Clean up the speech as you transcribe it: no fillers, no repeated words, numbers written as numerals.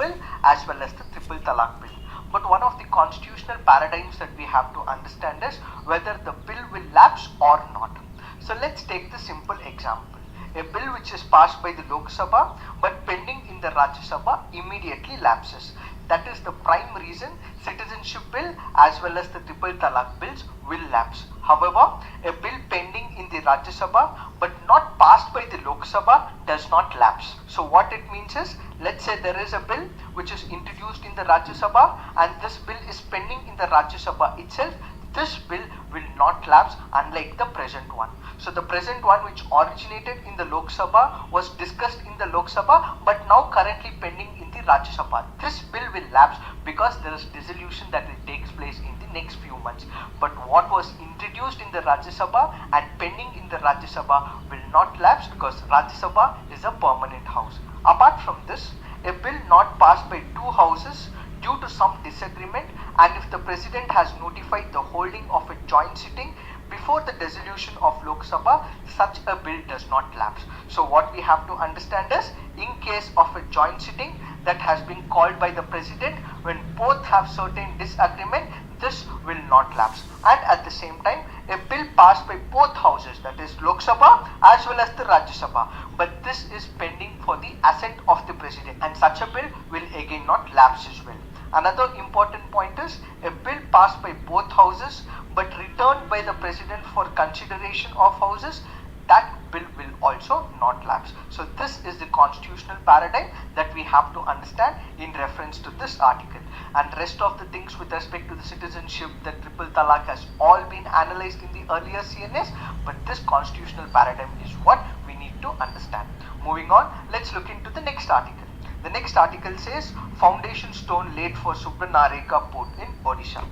bill as well as the triple talaq bill. But one of the constitutional paradigms that we have to understand is whether the bill will lapse or not. So let's take the simple example. A bill which is passed by the Lok Sabha but pending in the Rajya Sabha immediately lapses. That is the prime reason citizenship bill as well as the triple talaq bills will lapse. However, a bill pending in the Rajya Sabha but not passed by the Lok Sabha does not lapse. So what it means is, let's say there is a bill which is introduced in the Rajya Sabha and this bill is pending in the Rajya Sabha itself. This bill will not lapse unlike the present one. So the present one which originated in the Lok Sabha was discussed in the Lok Sabha but now currently pending in the Rajya Sabha. This bill will lapse because there is dissolution that will take place in the next few months. But what was introduced in the Rajya Sabha and pending in the Rajya Sabha will not lapse because Rajya Sabha is a permanent house. Apart from this, a bill not passed by two houses due to some disagreement, and if the president has notified the holding of a joint sitting before the dissolution of Lok Sabha, such a bill does not lapse. So what we have to understand is, in case of a joint sitting that has been called by the president, when both have certain disagreement, this will not lapse. And at the same time, a bill passed by both houses, that is Lok Sabha as well as the Rajya Sabha, but this is pending for the assent of the president, and such a bill will again not lapse as well. Another important point is, a bill passed by both houses but returned by the president for consideration of houses, that bill will also not lapse. So this is the constitutional paradigm that we have to understand in reference to this article. And rest of the things with respect to the citizenship, the triple talaq has all been analyzed in the earlier CNS, but this constitutional paradigm is what we need to understand. Moving on, let's look into the next article. The next article says, foundation stone laid for Subbanareka port in Odisha.